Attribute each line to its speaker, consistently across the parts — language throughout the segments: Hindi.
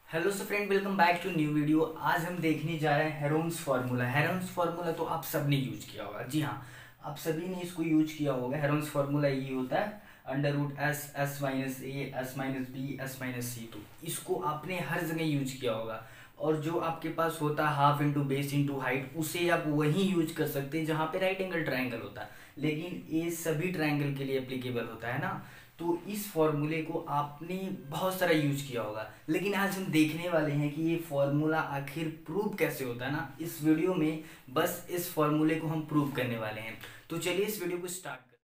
Speaker 1: Hello so friend, welcome back to new video. आज हम देखने जा रहे हैं हेरोन्स फार्मूला। हेरोन्स फार्मूला तो आप सब ने यूज किया होगा। जी हाँ, आप सभी ने इसको यूज किया होगा। हेरोन्स फार्मूला ये होता है under root s, s minus a, s minus b, s minus सी। तो इसको आपने हर जगह यूज किया होगा। और जो आपके पास होता है half into base into height, उसे आप वहीं यूज कर सकते हैं जहाँ पे राइट एंगल ट्राइंगल होता है। लेकिन ये सभी ट्राइंगल के लिए एप्लीकेबल होता है ना। तो इस फॉर्मूले को आपने बहुत सारा यूज किया होगा। लेकिन आज हम देखने वाले हैं कि ये फॉर्मूला आखिर प्रूव कैसे होता है ना। इस वीडियो में बस इस फॉर्मूले को हम प्रूव करने वाले हैं। तो चलिए इस वीडियो को स्टार्ट करें।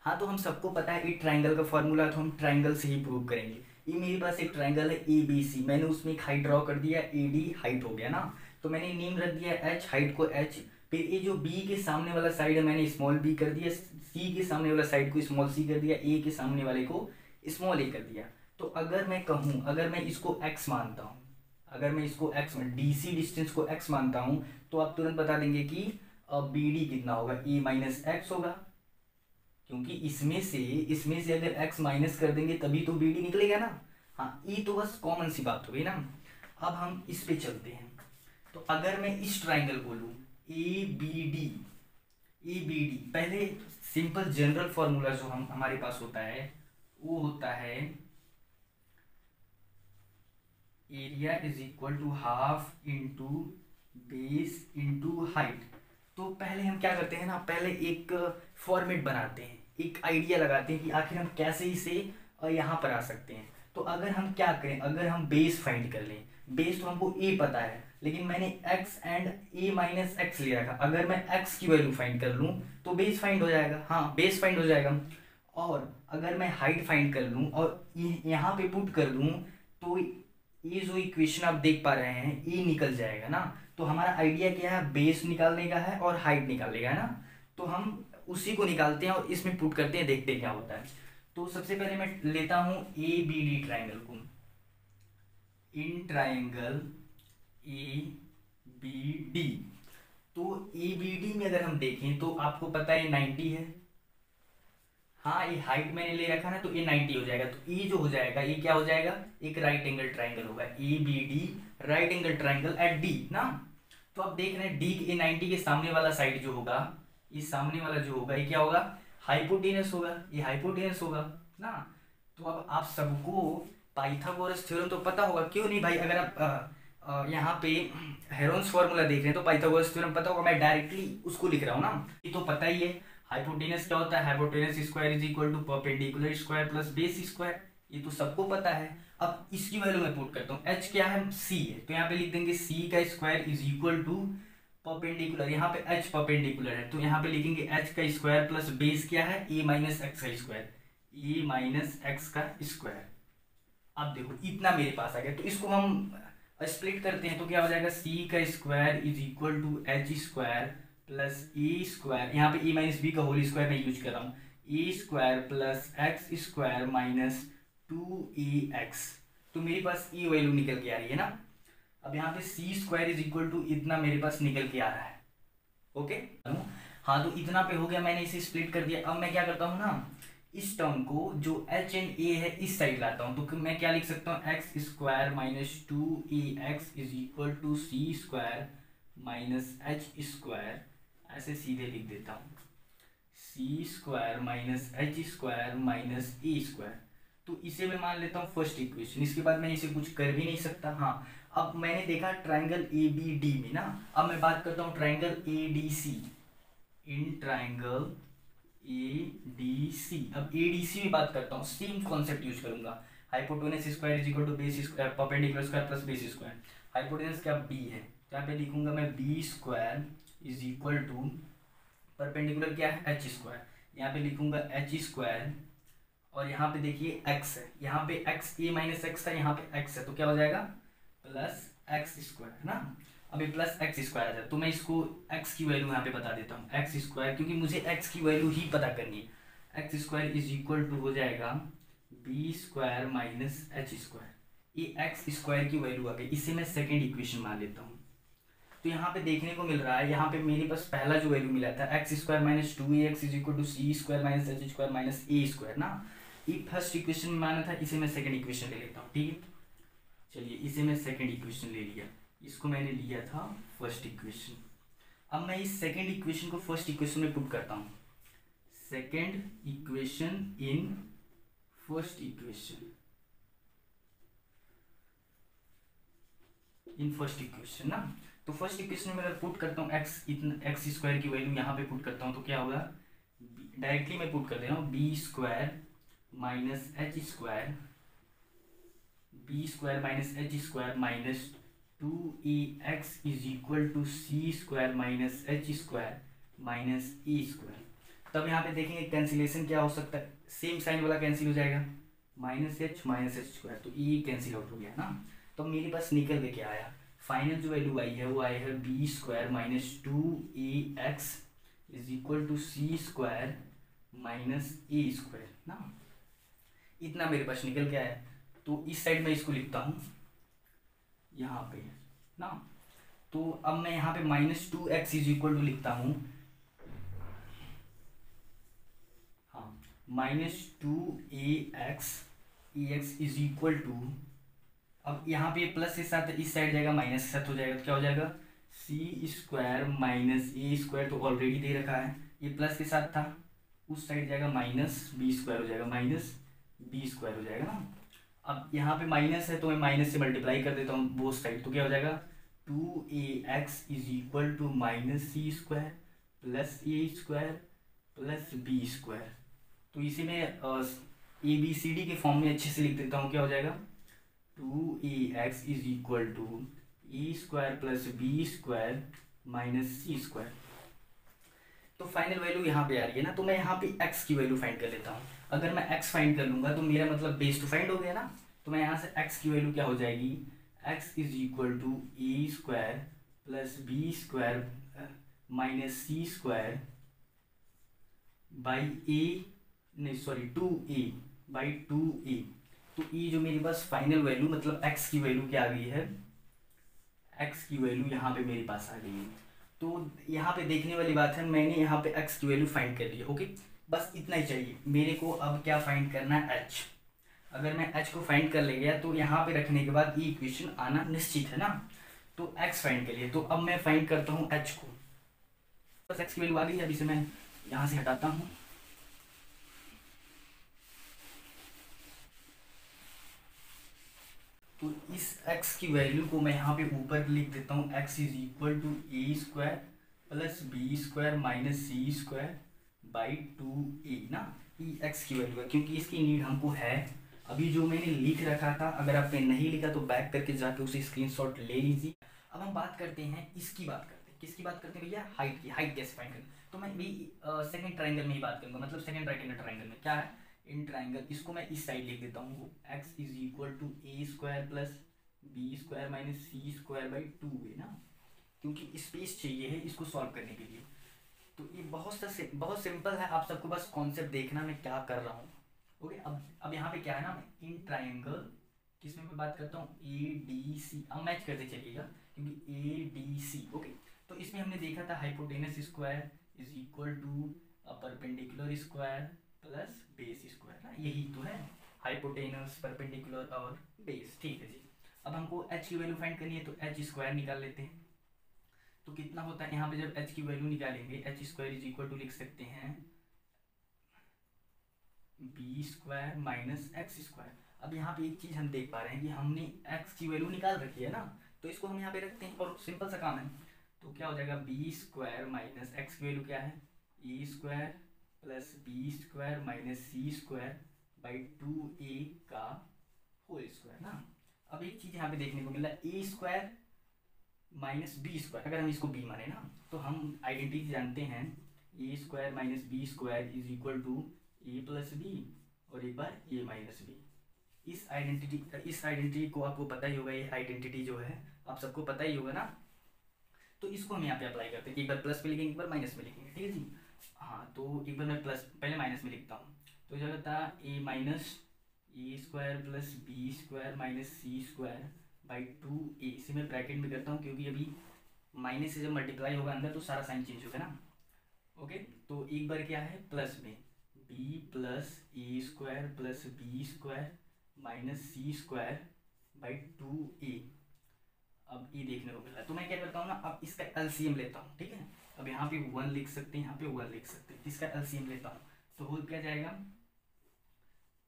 Speaker 1: हाँ, तो हम सबको पता है ये ट्राइंगल का फॉर्मूला, तो हम ट्राइंगल से ही प्रूव करेंगे। ये मेरे पास एक ट्राइंगल है ए बी सी। मैंने उसमें एक हाइट ड्रॉ कर दिया, ए डी हाइट हो गया ना। तो मैंने नेम रख दिया एच, हाइट को एच। फिर ये जो बी के सामने वाला साइड है मैंने स्मॉल बी कर दिया, सी के सामने वाला साइड को स्मॉल सी कर दिया, ए के सामने वाले को स्मॉल ए कर दिया। तो अगर मैं कहूँ, अगर मैं इसको एक्स मानता हूँ, अगर मैं इसको एक्स डी सी डिस्टेंस को एक्स मानता हूँ, तो आप तुरंत बता देंगे कि बी डी कितना होगा, ए माइनस एक्स होगा। क्योंकि इसमें से अगर x माइनस कर देंगे तभी तो बी डी निकलेगा ना। हाँ, ये तो बस कॉमन सी बात हो गई ना। अब हम इस पे चलते हैं। तो अगर मैं इस ट्राइंगल को लूँ A B D, A B D, पहले सिंपल जनरल फॉर्मूला जो हमारे पास होता है वो होता है area is equal to half into base into height. तो पहले हम क्या करते हैं ना, पहले एक फॉर्मेट बनाते हैं, एक आइडिया लगाते हैं कि आखिर हम कैसे इसे यहाँ पर आ सकते हैं। तो अगर हम क्या करें, अगर हम बेस फाइंड कर लें, बेस तो हमको ए पता है, लेकिन मैंने x and A minus x ले रखा। अगर मैं एक्स की वैल्यू फाइंड कर लूँ तो बेस फाइंड हो जाएगा। हाँ, बेस फाइंड हो जाएगा। और अगर मैं हाइट फाइंड कर लूँ और यहाँ पे पुट कर दूँ, तो ये जो इक्वेशन आप देख पा रहे हैं ये निकल जाएगा ना। तो हमारा आइडिया क्या है, बेस निकालने का है और हाइट निकालने का है ना। तो हम उसी को निकालते हैं और इसमें पुट करते हैं, देखते हैं क्या होता है। तो सबसे पहले मैं लेता हूं ए बी डी ट्राइंगल को। In triangle A B D, तो ए बी डी में अगर हम देखें तो आपको पता है 90 है। हाँ, ये हाइट मैंने ले रखा ना, तो ये 90 हो जाएगा। तो ये जो हो जाएगा ये क्या हो जाएगा, एक राइट एंगल ट्राइंगल होगा। A B D right angle triangle at D ना। तो आप देख रहे हैं डी के 90 के सामने वाला साइड जो होगा, ये सामने वाला जो होगा ये क्या होगा, हाइपोटेनस होगा। ये हाइपोटेनस होगा ना। तो अब आप सबको पाइथागोरस थ्योरम तो पता होगा, क्यों नहीं भाई। अगर आप यहाँ पे हेरोन्स फॉर्मूला देख रहे हैं तो पाइथागोरस थ्योरम पता होगा। मैं डायरेक्टली उसको लिख रहा हूँ ना, ये तो पता ही है। हाइपोटेनस क्या होता है, hypotenuse square is equal to perpendicular square plus base square, ये तो सबको पता है। अब इसकी वैल्यू मैं पुट करता हूँ, एच क्या है, सी है, तो यहाँ पे लिख देंगे सी का square is equal to perpendicular, यहाँ पे एच परपेंडिकुलर है तो यहाँ पे लिखेंगे एच का स्क्वायर प्लस बेस क्या है, ए माइनस एक्स का स्क्वायर, ए माइनस एक्स का स्क्वायर। अब देखो इतना मेरे पास आ गया, तो इसको हम स्प्लिट करते हैं तो क्या हो जाएगा, सी का square is equal to H square plus A square, यहाँ पे ए माइनस बी का होल स्क्वायर मैं यूज कर रहा हूँ, A square plus X square minus 2ax। तो मेरे पास ये वैल्यू निकल के आ रही है ना। अब यहाँ पे सी स्क्वायर इज इक्वल टू इतना मेरे पास निकल के आ रहा है। ओके, हाँ, तो इतना पे हो गया, मैंने इसे स्प्लिट कर दिया। अब मैं क्या करता हूँ ना, इस टर्म को जो एच एंड ए है इस साइड लाता हूँ। तो मैं क्या लिख सकता हूँ, x square minus 2ax is equal to C square minus H square, ऐसे सीधे लिख देता हूँ, c square minus H square minus ए स्क्वायर। तो इसे मैं मान लेता हूँ फर्स्ट इक्वेशन। इसके बाद मैं इसे कुछ कर भी नहीं सकता। हाँ, अब मैंने देखा ट्राइंगल ए बी डी में ना। अब मैं बात करता हूँ triangle A D C. In triangle A D C, अब ए डी सी में बात करता हूँ, सेम कॉन्सेप्ट यूज करूंगा। Hypotenuse square is equal to base square perpendicular square plus base square. Hypotenuse क्या, बी है, तो यहाँ पे लिखूंगा मैं B square is equal to perpendicular क्या है, एच स्क्वायर, यहाँ पे लिखूंगा एच स्क्वायर। और यहाँ पे देखिए x है, यहाँ पे x ए माइनस एक्स था, यहाँ पे x है, तो क्या हो जाएगा प्लस एक्स स्क्वायर ना। अभी प्लस एक्स स्क्वायर आ जाए तो मैं इसको x की वैल्यू यहाँ पे बता देता हूँ, एक्स स्क्वायर, क्योंकि मुझे x की वैल्यू ही पता करनी है। X square is equal to हो जाएगा B square minus H square. ये एक्स स्क्वायर की वैल्यू आ गई, इसे मैं सेकेंड इक्वेशन मान लेता हूँ। तो यहाँ पे देखने को मिल रहा है, यहाँ पे मेरे पास पहला जो वैल्यू मिला था X square minus 2ax is equal to C square minus H square minus A square ना। ये फर्स्ट इक्वेशन में माना था, इसे मैं सेकंड इक्वेशन ले लेता हूँ, ठीक है। चलिए इसे मैं सेकंड इक्वेशन ले लिया, इसको मैंने लिया था फर्स्ट इक्वेशन। अब मैं इस सेकंड इक्वेशन को फर्स्ट इक्वेशन में पुट करता हूँ, second equation in first equation, in first equation ना। तो फर्स्ट इक्वेशन में अगर पुट करता हूँ एक्स, इतना एक्स स्क्वायर की वैल्यू यहाँ पे पुट करता हूँ तो क्या होगा, डायरेक्टली मैं पुट कर दे रहा हूँ B square minus H square, B square minus H square minus 2ax is equal to C square minus H square minus A square. तब यहाँ पे देखेंगे कैंसिलेशन क्या हो सकता है, सेम साइन वाला कैंसिल हो जाएगा, माइनस एच स्क्वायर, तो ए कैंसिल आउट हो गया ना। तो मेरे पास निकल के क्या आया, फाइनल जो वैल्यू आई है वो आई है B square minus 2ax is equal to C square minus A square ना। इतना मेरे पास निकल के आया। तो इस साइड में इसको लिखता हूँ यहाँ पे ना। तो अब मैं यहाँ पे -2x इज इक्वल टू लिखता हूँ, हाँ -2ax इज इक्वल टू, अब यहाँ पे प्लस के साथ इस साइड जाएगा माइनस के साथ हो जाएगा, तो क्या हो जाएगा सी स्क्वायर माइनस ए स्क्वायर, तो ऑलरेडी दे रखा है, ये प्लस के साथ था, उस साइड जाएगा माइनस बी स्क्वायर हो जाएगा, माइनस बी स्क्वायर हो जाएगा ना। अब यहाँ पे माइनस है तो मैं माइनस से मल्टीप्लाई कर देता हूँ बोथ साइड, तो क्या हो जाएगा 2ax is equal to minus C square plus A square plus B square. तो इसे मैं ABCD के फॉर्म में अच्छे से लिख देता हूँ, क्या हो जाएगा 2ax is equal to A square plus B square minus C square. तो फाइनल वैल्यू यहाँ पे आ रही है ना, तो मैं यहाँ पे x की वैल्यू फाइंड कर लेता हूँ। अगर मैं x फाइंड कर लूँगा तो मेरा मतलब बेस तो फाइंड हो गया ना। तो मैं यहाँ से x की वैल्यू क्या हो जाएगी, x is equal to A square plus B square minus C square by a, नहीं सॉरी 2a बाई 2a। तो ये जो मेरे पास फाइनल वैल्यू मतलब x की वैल्यू क्या आ गई है, x की वैल्यू यहाँ पे मेरे पास आ गई है। तो यहाँ पे देखने वाली बात है, मैंने यहाँ पे x की वैल्यू फाइंड कर ली है। ओके, बस इतना ही चाहिए मेरे को। अब क्या फाइंड करना है, h। अगर मैं h को फाइंड कर ले गया तो यहाँ पे रखने के बाद ये इक्वेशन आना निश्चित है ना। तो x फाइंड कर लिए, तो अब मैं फाइंड करता हूँ h को। बस x की वैल्यू आ गई, अब इसे मैं यहाँ से हटाता हूँ। तो इस x की वैल्यू को मैं यहाँ पे ऊपर लिख देता हूँ, x is equal to A square plus B square minus C square by 2a ना। ये x की वैल्यू है, क्योंकि इसकी नीड हमको है। अभी जो मैंने लिख रखा था, अगर आपने नहीं लिखा तो बैक करके जाके उसे स्क्रीनशॉट ले लीजिए। अब हम बात करते हैं, इसकी बात करते हैं, किसकी बात करते हैं भैया, हाइट की। हाइट कैसे फाइंड करें, तो मैं भी सेकंड ट्राइंगल में ही बात करूंगा, मतलब सेकंड राइट एंगल ट्राइंगल में क्या है, इन ट्राइंगल। इसको मैं इस साइड लिख देता हूँ, x is equal to A square plus B square minus C square by 2a ना, क्योंकि स्पेस चाहिए है इसको सॉल्व करने के लिए। तो ये बहुत सिंपल है, आप सबको बस कॉन्सेप्ट देखना मैं क्या कर रहा हूँ। ओके, अब यहाँ पे क्या है ना, मैं इन ट्राइंगल किसमें मैं बात करता हूँ, ADC। अब मैच करते चलिएगा, क्योंकि ADC ओके। तो इसमें हमने देखा था hypotenuse square is equal to perpendicular square plus base square ना, यही तो है हाइपोटेनस, परपेंडिकुलर और बेस। ठीक है जी। अब हमको h की वैल्यू फाइंड करनी है, तो h स्क्वायर निकाल लेते हैं। तो कितना होता है यहाँ पे, जब h की वैल्यू निकालेंगे, h square is equal to लिख सकते हैं B square minus X square. अब यहाँ पे एक चीज़ हम देख पा रहे हैं कि हमने x की वैल्यू निकाल रखी है ना, तो इसको हम यहाँ पे रखते हैं और सिंपल सा काम है। तो क्या हो जाएगा, बी स्क्वायर माइनस एक्स की वैल्यू क्या है, a square plus B square minus C square by 2a का होल स्क्वायर ना। अब एक चीज़ यहाँ पे देखने को मिला, ए स्क्वायर माइनस बी स्क्वायर, अगर हम इसको b माने ना, तो हम आइडेंटिटी जानते हैं, a square minus b square is equal to a plus b और एक बार ए माइनस बी। इस आइडेंटिटी को आपको पता ही होगा, ये आइडेंटिटी जो है आप सबको पता ही होगा ना। तो इसको हम यहाँ पे अप्लाई करते हैं, एक बार प्लस में लिखेंगे, एक बार माइनस में लिखेंगे, ठीक है जी। हाँ, तो एक बार मैं प्लस पहले माइनस में लिखता हूँ, तो जगह था a minus A square plus B square minus C square by 2a। इसे मैं ब्रैकेट में करता हूँ, क्योंकि अभी माइनस से जब मल्टीप्लाई होगा अंदर तो सारा साइन चेंज होगा ना। ओके, तो एक बार क्या है प्लस में b plus A square plus B square minus C square by 2 LCM लेता हूँ, ठीक है। अब यहाँ पे 1 लिख सकते हैं, यहाँ पे 1 लिख सकते हैं, इसका एलसीएम लेता हूँ तो होल क्या जाएगा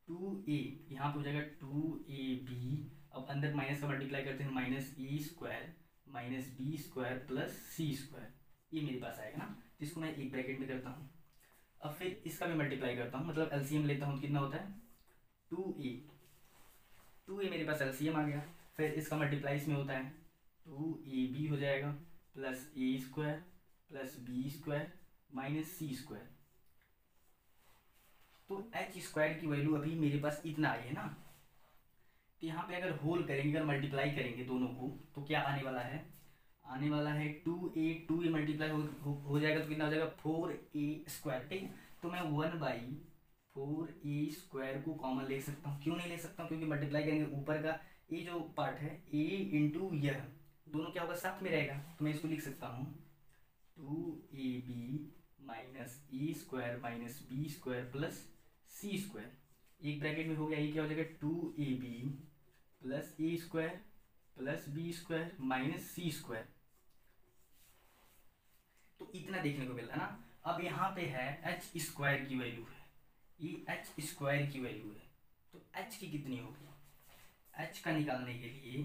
Speaker 1: 2a, यहाँ पे हो जाएगा 2ab। अब अंदर माइनस का मल्टीप्लाई करते हैं, minus e square minus b square plus c square, ये मेरे पास आएगा ना, जिसको मैं एक ब्रैकेट में करता हूँ। अब फिर इसका भी मल्टीप्लाई करता हूँ, मतलब एलसीएम लेता हूँ तो कितना होता है 2a मेरे पास एलसीएम आ गया। फिर इसका मल्टीप्लाई इसमें होता है 2ab हो जाएगा प्लस ए square plus B square minus सी स्क्वायर। तो एच स्क्वायर की वैल्यू अभी मेरे पास इतना आई है ना, तो यहाँ पे अगर होल करेंगे, अगर मल्टीप्लाई करेंगे दोनों को तो क्या आने वाला है, आने वाला है 2a मल्टीप्लाई हो जाएगा तो कितना हो जाएगा 4a स्क्वायर, ठीक है। तो मैं 1/4a स्क्वायर को कॉमन ले सकता हूँ। क्यों नहीं ले सकता हूँ, क्योंकि मल्टीप्लाई करेंगे ऊपर का ये जो पार्ट है a इंटू यह दोनों क्या होगा साथ में रहेगा, तो मैं इसको लिख सकता हूँ 2ab माइनस ए square minus b square plus c square. एक ब्रैकेट में हो गया, ये क्या हो जाएगा 2ab प्लस ए square plus B square minus सी स्क्वायर। तो इतना देखने को मिल रहा है ना। अब यहाँ पे है एच स्क्वायर की वैल्यू है, ये एच स्क्वायर की वैल्यू है, तो एच की कितनी होगी, एच का निकालने के लिए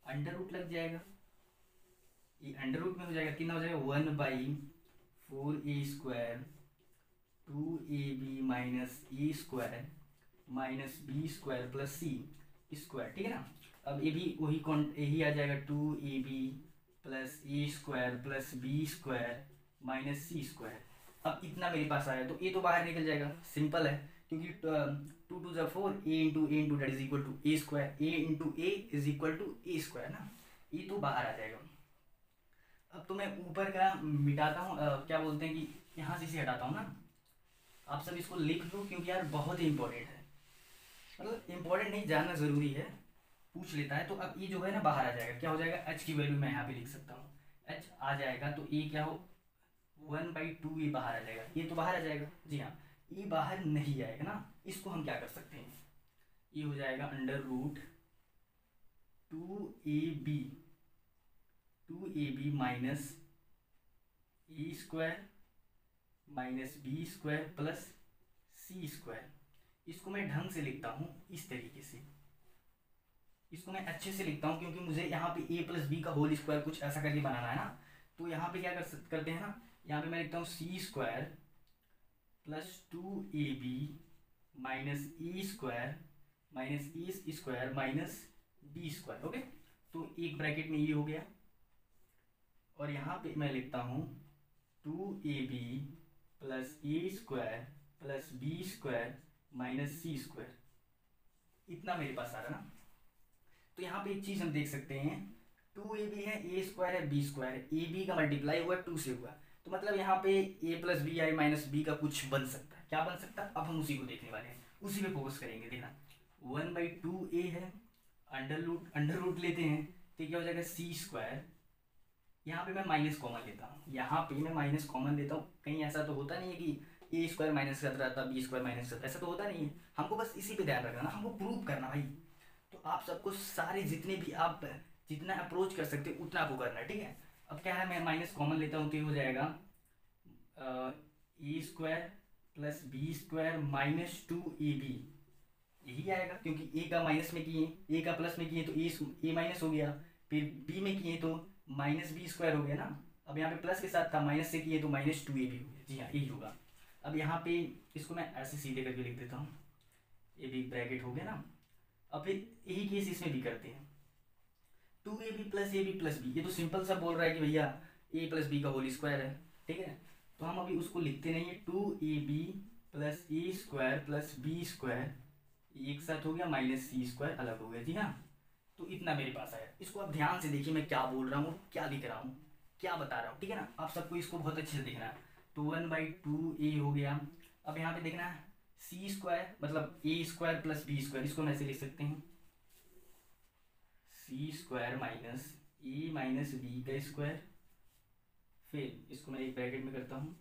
Speaker 1: अंडर रूट लग जाएगा, ये अंडर रूट में हो जाएगा, कितना हो जाएगा 1/4a स्क्वायर 2ab माइनस ए square minus b square plus c square, ठीक है ना। अब ये भी वही यही आ जाएगा 2ab प्लस ए square plus B square minus सी स्क्वायर। अब इतना मेरे पास आया तो ये तो बाहर निकल जाएगा, सिंपल है, क्योंकि 2 2 ज़ा 4 a into that is equal to A square, a into A is equal to A square ना, ये तो बाहर आ जाएगा। अब तो मैं ऊपर का मिटाता हूँ, क्या बोलते हैं कि यहाँ से इसे हटाता हूँ ना। आप सब इसको लिख लो क्योंकि यार बहुत ही इंपॉर्टेंट है, मतलब इंपॉर्टेंट नहीं जानना ज़रूरी है, पूछ लेता है। तो अब ये जो है ना बाहर आ जाएगा, क्या हो जाएगा एच की वैल्यू मैं यहाँ पे लिख सकता हूँ, एच आ जाएगा तो ये क्या हो 1/2 ये बाहर आ जाएगा, ये तो बाहर आ जाएगा, जी हाँ ये बाहर नहीं आएगा ना। इसको हम क्या कर सकते हैं, ये हो जाएगा अंडर रूट 2ab माइनस ए square minus b square plus c square. इसको मैं ढंग से लिखता हूँ इस तरीके से, इसको मैं अच्छे से लिखता हूँ क्योंकि मुझे यहाँ पे a प्लस बी का होल स्क्वायर कुछ ऐसा करके बनाना है ना। तो यहाँ पे क्या करते हैं ना, यहाँ पे मैं लिखता हूँ c square plus 2ab minus ए स्क्वायर माइनस ए square minus b square, okay. तो एक ब्रैकेट में ये हो गया और यहाँ पे मैं लिखता हूँ 2ab प्लस ए square plus B square minus सी स्क्वायर, इतना मेरे पास आ रहा ना। तो यहाँ पे एक चीज़ हम देख सकते हैं 2ab है, ए स्क्वायर है, बी स्क्वायर है, ए बी का मल्टीप्लाई हुआ 2 से हुआ, तो मतलब यहाँ पे a प्लस बी आई माइनस बी का कुछ बन सकता है। क्या बन सकता है, अब हम उसी को देखने वाले हैं, उसी पे फोकस करेंगे। देखना 1/2a है, अंडर रूट लेते हैं तो क्या हो जाएगा सी स्क्वायर, यहाँ पे मैं माइनस कॉमन लेता हूँ, यहाँ पे मैं माइनस कॉमन लेता हूँ। कहीं ऐसा तो होता नहीं है कि ए स्क्वायर माइनस करता रहता बी स्क्वायर माइनस करता, ऐसा तो होता नहीं है। हमको बस इसी पे ध्यान रखना ना, हमको प्रूव करना भाई। तो आप सबको सारे जितने भी आप जितना अप्रोच कर सकते हो उतना आपको करना है, ठीक है। अब क्या है, मैं माइनस कॉमन लेता हूँ तो ये हो जाएगा a square plus B square minus 2ab, यही आएगा क्योंकि ए का माइनस में किए, ए का प्लस में किए तो ए माइनस हो गया, फिर बी में किए तो माइनस बी स्क्वायर हो गया ना। अब यहाँ पे प्लस के साथ था, माइनस से किए तो माइनस 2ab हो गया, जी हाँ यही होगा। अब यहाँ पे इसको मैं ऐसे सीधे करके लिख देता हूँ, ये भी ब्रैकेट हो गया ना। अब फिर यही केस इसमें भी करते हैं 2ab प्लस बी, ये तो सिंपल सा बोल रहा है कि भैया a प्लस बी का होल स्क्वायर है, ठीक है। तो हम अभी उसको लिखते नहीं है, 2ab प्लस ए स्क्वायर प्लस बी स्क्वायर एक साथ हो गया माइनस सी स्क्वायर अलग हो गया, जी हाँ। तो इतना मेरे पास आया, इसको आप ध्यान से देखिए मैं क्या बोल रहा हूँ, क्या लिख रहा हूँ, क्या बता रहा हूँ, ठीक है ना। आप सबको इसको बहुत अच्छे से देखना है। तो 1/2a हो गया। अब यहाँ पे देखना है सी स्क्वायर मतलब ए स्क्वायर प्लस बी स्क्वायर, इसको हम ऐसे लिख सकते हैं सी स्क्वायर माइनस ए माइनस बी का स्क्वायर, फिर इसको मैं एक ब्रैकेट में करता हूँ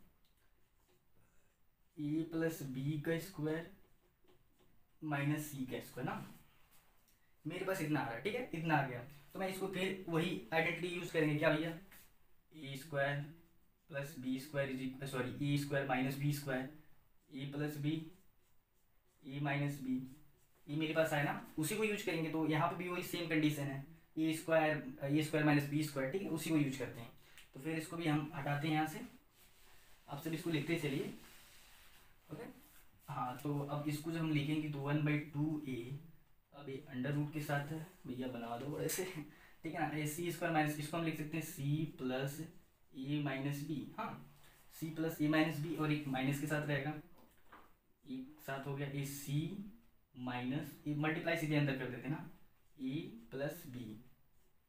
Speaker 1: ए प्लस बी का स्क्वायर माइनस सी का स्क्वायर ना। मेरे पास इतना आ रहा है, ठीक है, इतना आ गया। तो मैं इसको फिर वही आइडेंटिटी यूज करेंगे, क्या भैया ए स्क्वायर प्लस बी स्क्वायर ए स्क्वायर माइनस बी स्क्वायर, ए प्लस बी, ए माइनस बी, ये मेरे पास आया ना, उसी को यूज करेंगे। तो यहाँ पे भी वही सेम कंडीशन है, a square minus b square, ठीक है, उसी को यूज करते हैं। तो फिर इसको भी हम हटाते हैं यहाँ से, आप सब इसको लिखते चलिए, ओके। हाँ, तो अब इसको जब हम लिखेंगे तो 1/2a, अब ये अंडर रूट के साथ है भैया, बना दो ऐसे, ठीक है ना। सी स्क्वायर माइनस, इसको हम लिख सकते हैं सी प्लस ए माइनस बी, हाँ, सी प्लस ए माइनस बी, और एक माइनस के साथ रहेगा, एक साथ हो गया ए सी माइनस, ये मल्टीप्लाई सीधे अंदर कर देते ना, ए प्लस बी,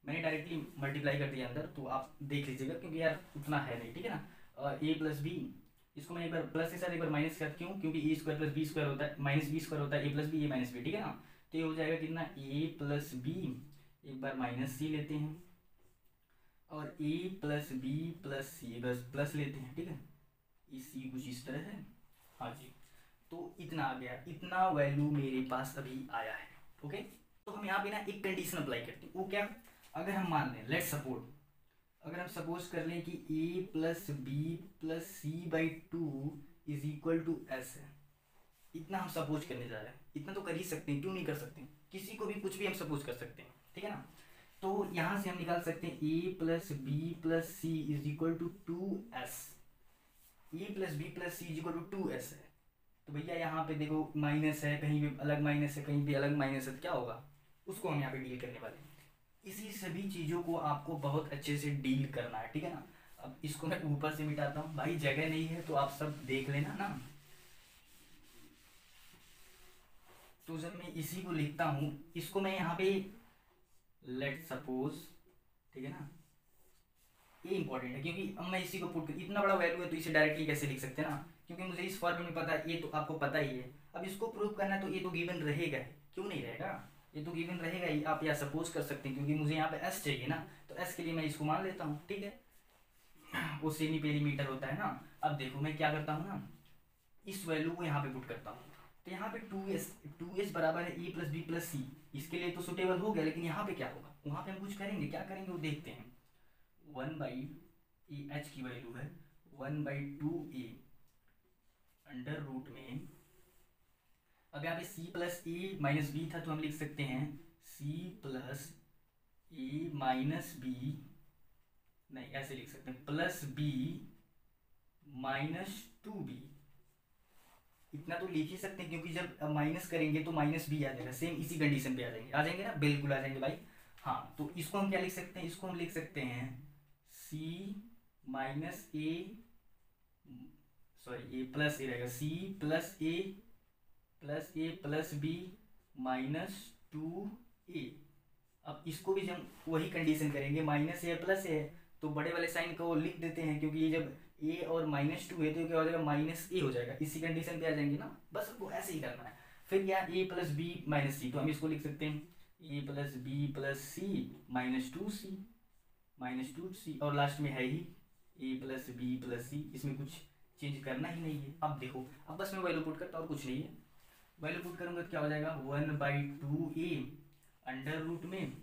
Speaker 1: मैंने डायरेक्टली मल्टीप्लाई कर दिया अंदर, तो आप देख लीजिएगा क्योंकि यार उतना है नहीं, ठीक है ना। ए प्लस बी, इसको मैं एक बार प्लस के साथ एक बार माइनस कर, क्यों, क्योंकि ए स्क्वायर प्लस बी स्क्वायर होता है, माइनस बी स्क्वायर होता है, ए प्लस बी, ए माइनस बी, ठीक है ना। तो ये हो जाएगा कितना, ए प्लस बी, एक बार माइनस सी लेते हैं, और ए प्लस बी प्लस सी, बस प्लस लेते हैं, ठीक है, ये सी कुछ इस तरह है, हाँ जी। तो इतना आ गया, इतना वैल्यू मेरे पास अभी आया है, ओके। तो हम यहाँ पे ना एक कंडीशन अप्लाई करते हैं, वो क्या, अगर हम मान लें, लेट सपोज, अगर हम सपोज कर लें कि a plus B plus C by two is equal to S है, इतना हम सपोज करने जा रहे हैं, इतना तो कर ही सकते हैं, क्यों नहीं कर सकते, किसी को भी कुछ भी हम सपोज कर सकते हैं, ठीक है ना। तो यहाँ से हम निकाल सकते हैं a plus B plus C is equal to 2s, A plus B plus C is equal to 2s है। तो भैया यहाँ पे देखो माइनस है, कहीं भी अलग माइनस है, कहीं भी अलग माइनस है, तो क्या होगा, उसको हम यहाँ पे डील करने वाले हैं। इसी सभी चीज़ों को आपको बहुत अच्छे से डील करना है, ठीक है ना। अब इसको मैं ऊपर से मिटाता हूँ, भाई जगह नहीं है तो आप सब देख लेना ना। तो जब मैं इसी को लिखता हूँ, इसको मैं यहाँ पे लेट सपोज, ठीक है ना, ये इंपॉर्टेंट है क्योंकि अब मैं इसी को पुट कर, इतना बड़ा वैल्यू है तो इसे डायरेक्टली कैसे लिख सकते हैं ना, क्योंकि मुझे इस फॉर्म में पता है, ये तो आपको पता ही है। अब इसको प्रूव करना है तो ये तो गिवन रहेगा, क्यों नहीं रहेगा, ये तो गिवन रहेगा ही। आप या सपोज कर सकते हैं, क्योंकि मुझे यहाँ पे एस चाहिए ना, तो एस के लिए मैं इसको मान लेता हूँ, ठीक है, वो सेमी पेरीमीटर होता है ना। अब देखो मैं क्या करता हूँ ना, इस वैल्यू को यहाँ पे पुट करता हूँ, तो यहाँ पे 2s बराबर है ए प्लस बी प्लस सी, इसके लिए तो सुटेबल हो गया, लेकिन यहाँ पे क्या होगा, वहाँ पे हम कुछ करेंगे, क्या करेंगे वो देखते हैं। 1/e एच की वैल्यू है 1/2a अंडर रूट में, अब यहाँ पे c प्लस ए माइनस बी था तो हम लिख सकते हैं c प्लस ए माइनस बी, नहीं ऐसे लिख सकते हैं प्लस बी माइनस 2b, इतना तो लिख ही सकते हैं क्योंकि जब माइनस करेंगे तो माइनस बी आ जाएगा, सेम इसी कंडीशन पे आ जाएंगे ना, बिल्कुल आ जाएंगे भाई। हाँ, तो इसको हम क्या लिख सकते हैं, इसको हम लिख सकते हैं c माइनस ए, सॉरी ए प्लस ए रहेगा, c प्लस ए प्लस बी माइनस 2a। अब इसको भी जब वही कंडीशन करेंगे, माइनस ए प्लस ए, तो बड़े वाले साइन को लिख देते हैं, क्योंकि ये जब a और माइनस 2 है तो क्या हो जाएगा, माइनस ए हो जाएगा, इसी कंडीशन पे आ जाएंगे ना, बस वो ऐसे ही करना है। फिर क्या, a प्लस बी माइनस सी, तो हम इसको लिख सकते हैं a plus B plus C minus 2c, और लास्ट में है ही a plus B plus C, इसमें कुछ चेंज करना ही नहीं है। अब देखो, अब बस मैं वैल्यू पुट करता और कुछ नहीं है, वैल्यू पुट करूंगा तो क्या हो जाएगा 1/2a अंडर रूट में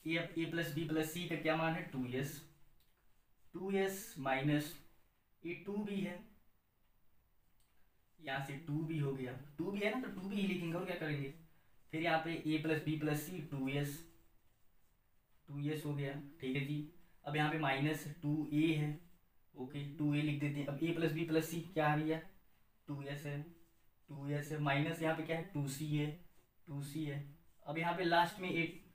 Speaker 1: ए प्लस बी प्लस सी का क्या मान है 2s माइनस ये 2b है, यहाँ से 2b हो गया, 2b है ना तो 2b ही लिखेंगे और क्या करेंगे। फिर यहाँ पे a plus B plus C 2s हो गया, ठीक है जी। अब यहाँ पे माइनस 2a है, ओके 2a लिख देते हैं। अब a प्लस बी प्लस सी क्या आ गया 2s है, माइनस यहाँ पे क्या है 2c है। अब यहाँ पे लास्ट में एक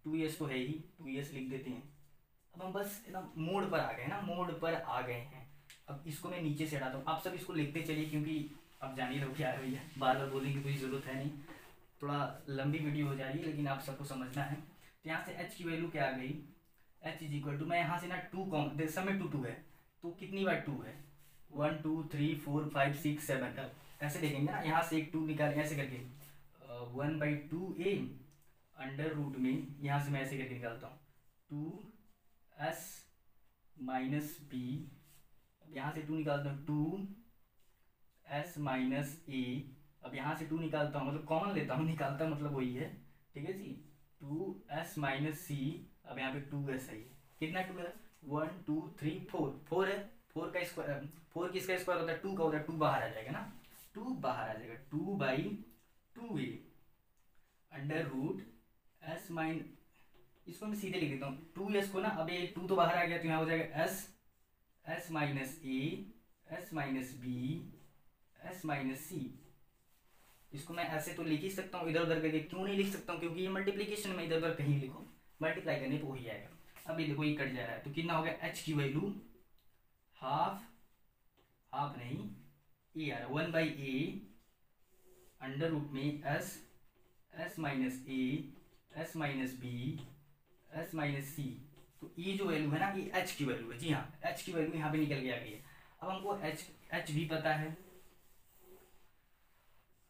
Speaker 1: 2s तो है ही, 2s लिख देते हैं। अब हम बस ना मोड पर आ गए हैं। अब इसको मैं नीचे से हटाता हूँ, आप सब इसको लिखते चलिए क्योंकि अब जान ही रहो क्या है भैया, बार बार बोलने की कोई ज़रूरत है नहीं, थोड़ा लंबी वीडियो हो जा रही है लेकिन आप सबको समझना है। तो यहाँ से h की वैल्यू क्या आ गई, h इज इक्वल टू, मैं यहाँ से ना 2 कॉम समय 2 है तो कितनी बार 2 है 1 2 3 4 5 6 7, ऐसे देखेंगे ना, यहाँ से एक 2 निकालेंगे ऐसे करके 1/2a अंडर रूट में, यहाँ से मैं ऐसे करके निकालता हूँ 2s माइनस बी, अब यहाँ से 2 निकालता हूँ 2s माइनस ए, अब यहाँ से 2 निकालता हूँ मतलब कॉमन लेता हूँ, निकालता मतलब वही है, ठीक है जी। 2s माइनस सी, अब यहाँ पे 2s है, कितना 2 है 4 4 है, 4 का स्क्वायर, 4 किसका स्क्वायर होता है, 2 का होता है, 2 बाहर आ जाएगा ना, 2 बाहर आ जाएगा, 2/2a under root S mine, इसको मैं सीधे लिख देता हूँ 2s को ना, अब ये 2 तो बाहर आ गया तो यहाँ हो जाएगा s minus a s minus b s minus c। इसको मैं ऐसे तो लिख ही सकता हूँ इधर उधर करके, क्यों नहीं लिख सकता हूँ, क्योंकि ये मल्टीप्लीकेशन में इधर उधर कहीं लिखो, मल्टीप्लाई करने पे वही आएगा। अब ये देखो ये कट जा रहा है तो कितना हो गया, h की वैल्यू हाफ नहीं ए आ रहा है, 1/a अंडर रूट में s minus a s minus b s minus सी। तो ये जो वैल्यू है ना ये h की वैल्यू है, जी हाँ h की वैल्यू यहाँ पे निकल के आ गई है। अब हमको h भी पता है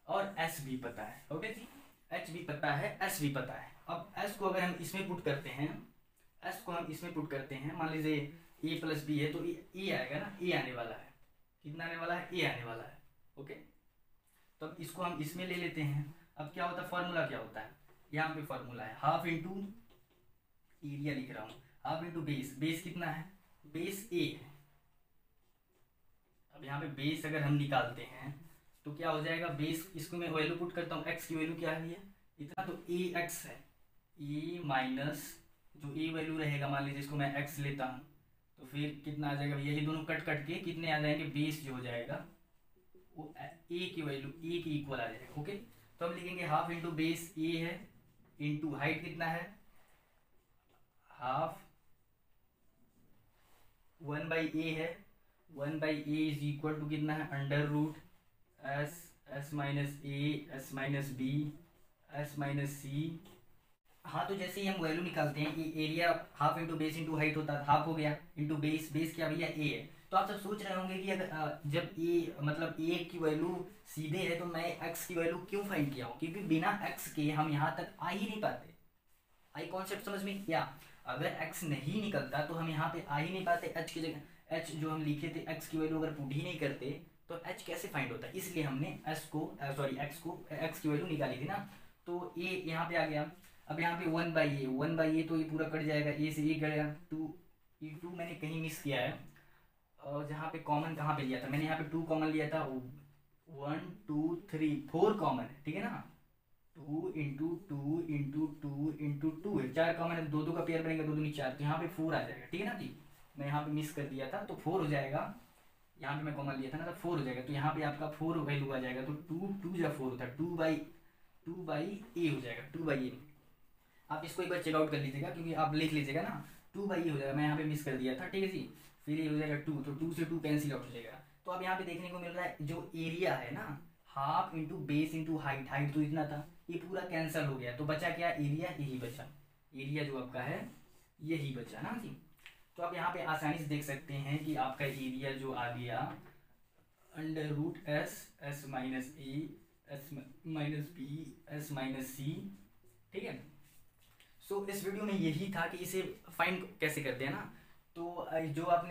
Speaker 1: और s भी पता है, ओके जी, h भी पता है s भी पता है। अब s को अगर हम इसमें पुट करते हैं, s को हम इसमें पुट करते हैं, मान लीजिए a प्लस बी है तो a आएगा ना, a आने वाला है, कितना आने वाला है, a आने वाला है, ओके। तो अब इसको हम इसमें ले लेते हैं। अब क्या होता है, फॉर्मूला क्या होता है, यहाँ पे फॉर्मूला है हाफ इंटू एरिया लिख रहा हूँ, हाफ इंटू बेस, बेस कितना है, बेस a है। अब यहाँ पे बेस अगर हम निकालते हैं तो क्या हो जाएगा, बेस, इसको मैं वैल्यू पुट करता हूँ, x की वैल्यू क्या है इतना, तो ax है, a माइनस जो a वैल्यू रहेगा, मान लीजिए इसको मैं x लेता हूँ तो फिर कितना आ जाएगा भैया, ये दोनों कट कट के कितने आ जाएंगे, बेस जो हो जाएगा वो a की वैल्यू a के इक्वल आ जाएगा, ओके। तो हम लिखेंगे हाफ इंटू बेस a है इंटू हाइट कितना है, हाफ 1/a है, 1/a इज इक्वल टू कितना है, under root s minus a s minus b s minus c। हाँ तो जैसे ही हम वैल्यू निकालते हैं, ये area half into base into height होता है, हाफ हो गया इंटू बेस, बेस क्या भैया a है। तो आप सब सोच रहे होंगे कि अगर जब a मतलब a की वैल्यू सीधे है तो मैं x की वैल्यू क्यों फाइंड किया हूँ, क्योंकि बिना x के हम यहाँ तक आ ही नहीं पाते। आई कॉन्सेप्ट समझ में, या अगर x नहीं निकलता तो हम यहाँ पे आ ही नहीं पाते, h की जगह h जो हम लिखे थे x की वैल्यू अगर पुट ही नहीं करते तो h कैसे फाइंड होता है, इसलिए हमने x की वैल्यू निकाली थी ना। तो a यहाँ पे आ गया, अब यहाँ पे 1/a तो ये पूरा कट जाएगा, a से a गया, 2 मैंने कहीं मिस किया है, और जहाँ पे कॉमन कहाँ पे लिया था मैंने, यहाँ पे 2 कॉमन लिया था, 1 2 3 4 कॉमन है, ठीक है ना, 2 इंटू 2 इंटू 2 इंटू 2 है, 4 कॉमन है, 2 का पेयर बनेगा, 2 दूनी 4, तो यहाँ पे 4 आ जाएगा, ठीक है ना जी। मैं यहाँ पे मिस कर दिया था तो 4 हो जाएगा, यहाँ पे मैं कॉमन लिया था ना तो 4 हो जाएगा, तो यहाँ पे आपका 4 वैल्यू आ जाएगा, तो 2 या 4 होता है, 2/a हो जाएगा, 2/a। आप इसको एक बार चेकआउट कर लीजिएगा, क्योंकि आप लिख लीजिएगा ना 2/a हो जाएगा, मैं यहाँ पे मिस कर दिया था, ठीक है जी। फिर ये हो जाएगा 2, तो 2 से 2 कैंसिल आउट हो जाएगा। तो अब यहाँ पे देखने को मिल रहा है जो एरिया है ना, half into base into height, height तो इतना था, ये पूरा कैंसिल हो गया, तो बचा क्या, एरिया, यही बचा, एरिया जो आपका है यही बचा ना जी। तो आप यहाँ पे आसानी से देख सकते हैं कि आपका एरिया जो आ गया under root s minus a s minus b s minus c, ठीक है। सो इस वीडियो में यही था कि इसे फाइंड कैसे करते हैं ना। तो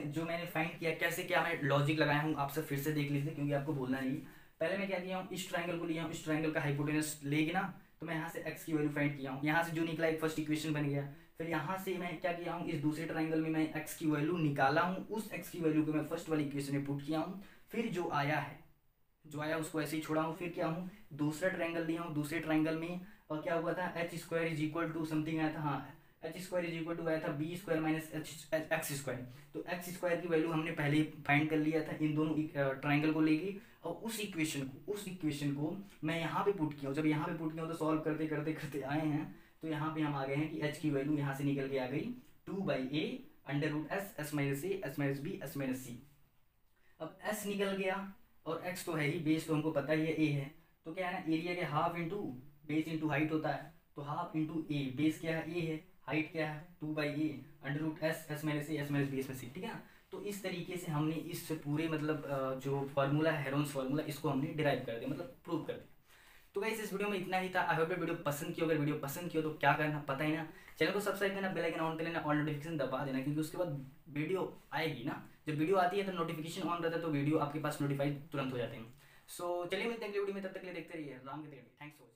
Speaker 1: जो मैंने फाइंड किया, कैसे क्या मैं लॉजिक लगाया हूँ, आप सब फिर से देख लीजिए, क्योंकि आपको बोलना नहीं। पहले मैं क्या किया हूँ, इस ट्रायंगल को लिया हूँ, इस ट्रायंगल का हाइपोटेनस लेके ना, तो मैं यहाँ से x की वैल्यू फाइंड किया हूँ, यहाँ से जो निकला एक फर्स्ट इक्वेशन बन गया। फिर यहाँ से मैं क्या किया हूँ, इस दूसरे ट्रायंगल में मैं x की वैल्यू निकाला हूँ, उस x की वैल्यू को मैं फर्स्ट वाली इक्वेशन में पुट किया हूँ, फिर जो आया उसको ऐसे ही छोड़ा हूँ। फिर क्या हूँ, दूसरा ट्रायंगल लिया हूँ, दूसरे ट्रायंगल में और क्या हुआ था, h square is equal to something आया था, हाँ h square is equal to आया था b square minus x square. तो x स्क्वायर की वैल्यू हमने पहले फाइंड कर लिया था इन दोनों ट्रायंगल को लेके, और उस इक्वेशन को मैं यहाँ पे पुट किया हूँ। जब यहाँ पे पुट किया हूँ तो सॉल्व करते करते करते आए हैं, तो यहाँ पे हम आ गए हैं कि h की वैल्यू यहाँ से निकल के आ गई 2/a under root s minus a s minus b s minus c। अब s निकल गया और x तो है ही, बेस तो हमको पता ही है a है, तो क्या है ना, एरिया के half into base into height होता है, तो हाफ इंटू a, बेस क्या है a है, हाइट क्या है 2/a under root s minus a s minus b s minus c, ठीक है ना। तो इस तरीके से हमने इस पूरे मतलब जो फार्मूला है, हेरोन्स फार्मूला, इसको हमने डिराइव कर दिया, मतलब प्रूव कर दिया। तो गाइस इस वीडियो में इतना ही था। आई होप वीडियो पसंद किया, अगर वीडियो पसंद किया तो क्या करना पता ही ना, चैनल को सब्सक्राइब करना, बेल आइकन ऑन कर लेना, ऑल नोटिफिकेशन दबा देना, क्योंकि उसके बाद वीडियो आएगी ना, जब वीडियो आती है तो नोटिफिकेशन ऑन रहता है, तो वीडियो आपके पास नोटिफाइड तुरंत हो जाते हैं। सो चलिए मिलते हैं अगली वीडियो में, तब तक के लिए देखते रहिए राम के। Thanks for